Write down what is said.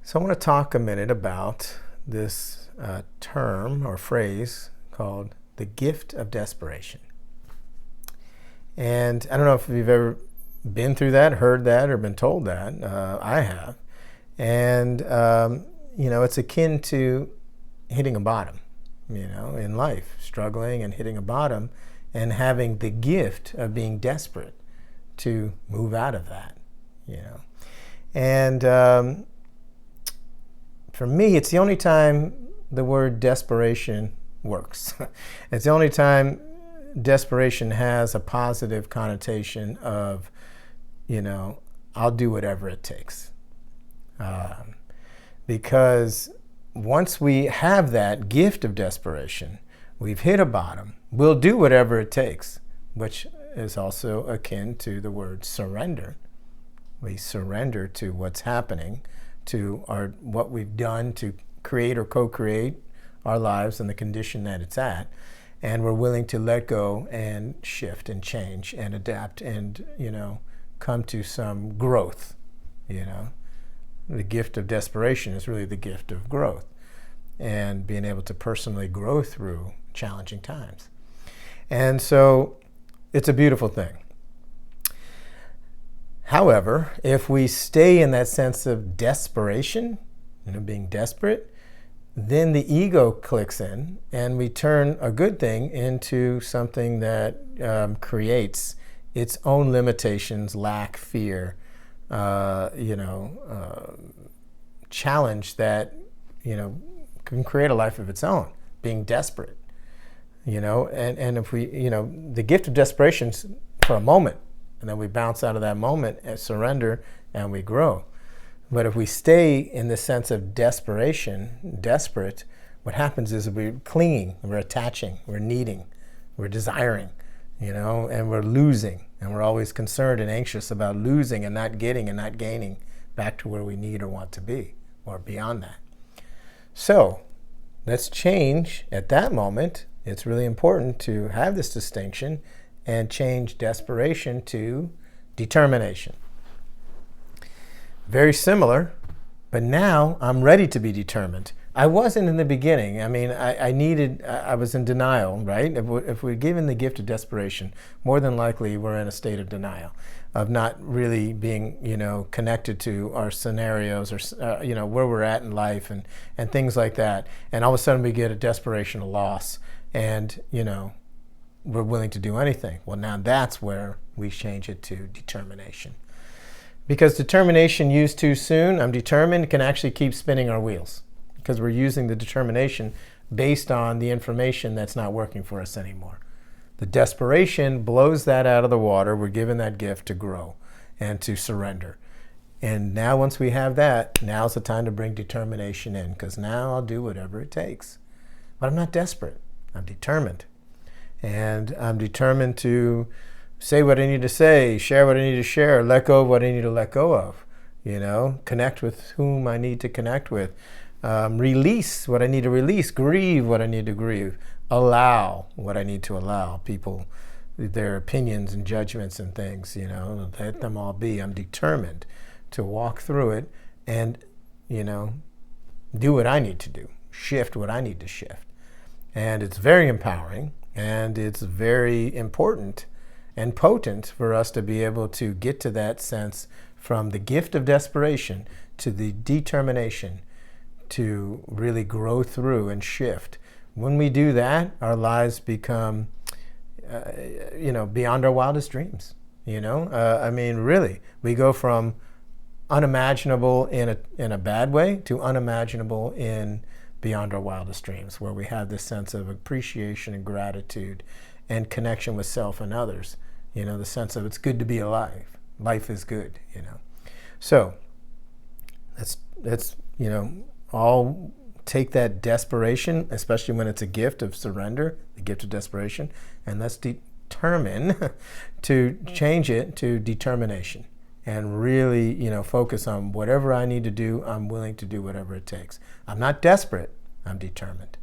So I want to talk a minute about this term or phrase called the gift of desperation. And I don't know if you've ever been through that, heard that, or been told that. I have. And, it's akin to hitting a bottom, in life, struggling and hitting a bottom and having the gift of being desperate to move out of that, And for me, it's the only time the word desperation works. It's the only time desperation has a positive connotation of, I'll do whatever it takes. Because once we have that gift of desperation, we've hit a bottom, we'll do whatever it takes, which is also akin to the word surrender. We surrender to what's happening, to what we've done to create or co-create our lives and the condition that it's at, and we're willing to let go and shift and change and adapt and come to some growth. The gift of desperation is really the gift of growth and being able to personally grow through challenging times. And so it's a beautiful thing. However, if we stay in that sense of desperation, being desperate, then the ego clicks in and we turn a good thing into something that creates its own limitations, lack, fear, challenge that, can create a life of its own, being desperate, and if we, the gift of desperation is for a moment, and then we bounce out of that moment and surrender and we grow. But if we stay in the sense of desperation, desperate, what happens is we're clinging, we're attaching, we're needing, we're desiring, and we're losing. And we're always concerned and anxious about losing and not getting and not gaining back to where we need or want to be or beyond that. So let's change at that moment. It's really important to have this distinction and change desperation to determination. Very similar, but now I'm ready to be determined. I wasn't in the beginning. I mean, I was in denial, right? If we're given the gift of desperation, more than likely we're in a state of denial, of not really being, connected to our scenarios or, where we're at in life and things like that. And all of a sudden we get a desperation, a loss, and, we're willing to do anything. Well, now that's where we change it to determination. Because determination used too soon, I'm determined, can actually keep spinning our wheels. Because we're using the determination based on the information that's not working for us anymore. The desperation blows that out of the water. We're given that gift to grow and to surrender. And now once we have that, now's the time to bring determination in, because now I'll do whatever it takes. But I'm not desperate. I'm determined. And I'm determined to say what I need to say, share what I need to share, let go of what I need to let go of, connect with whom I need to connect with, release what I need to release, grieve what I need to grieve, allow what I need to allow, people, their opinions and judgments and things, let them all be. I'm determined to walk through it and, do what I need to do, shift what I need to shift. And it's very empowering and it's very important and potent for us to be able to get to that sense from the gift of desperation to the determination to really grow through and shift. When we do that, our lives become, beyond our wildest dreams. Really, we go from unimaginable in a bad way to unimaginable in beyond our wildest dreams, where we have this sense of appreciation and gratitude and connection with self and others. The sense of it's good to be alive. Life is good, So let's all take that desperation, especially when it's a gift of surrender, the gift of desperation, and let's determine to change it to determination and really, focus on whatever I need to do. I'm willing to do whatever it takes. I'm not desperate. I'm determined.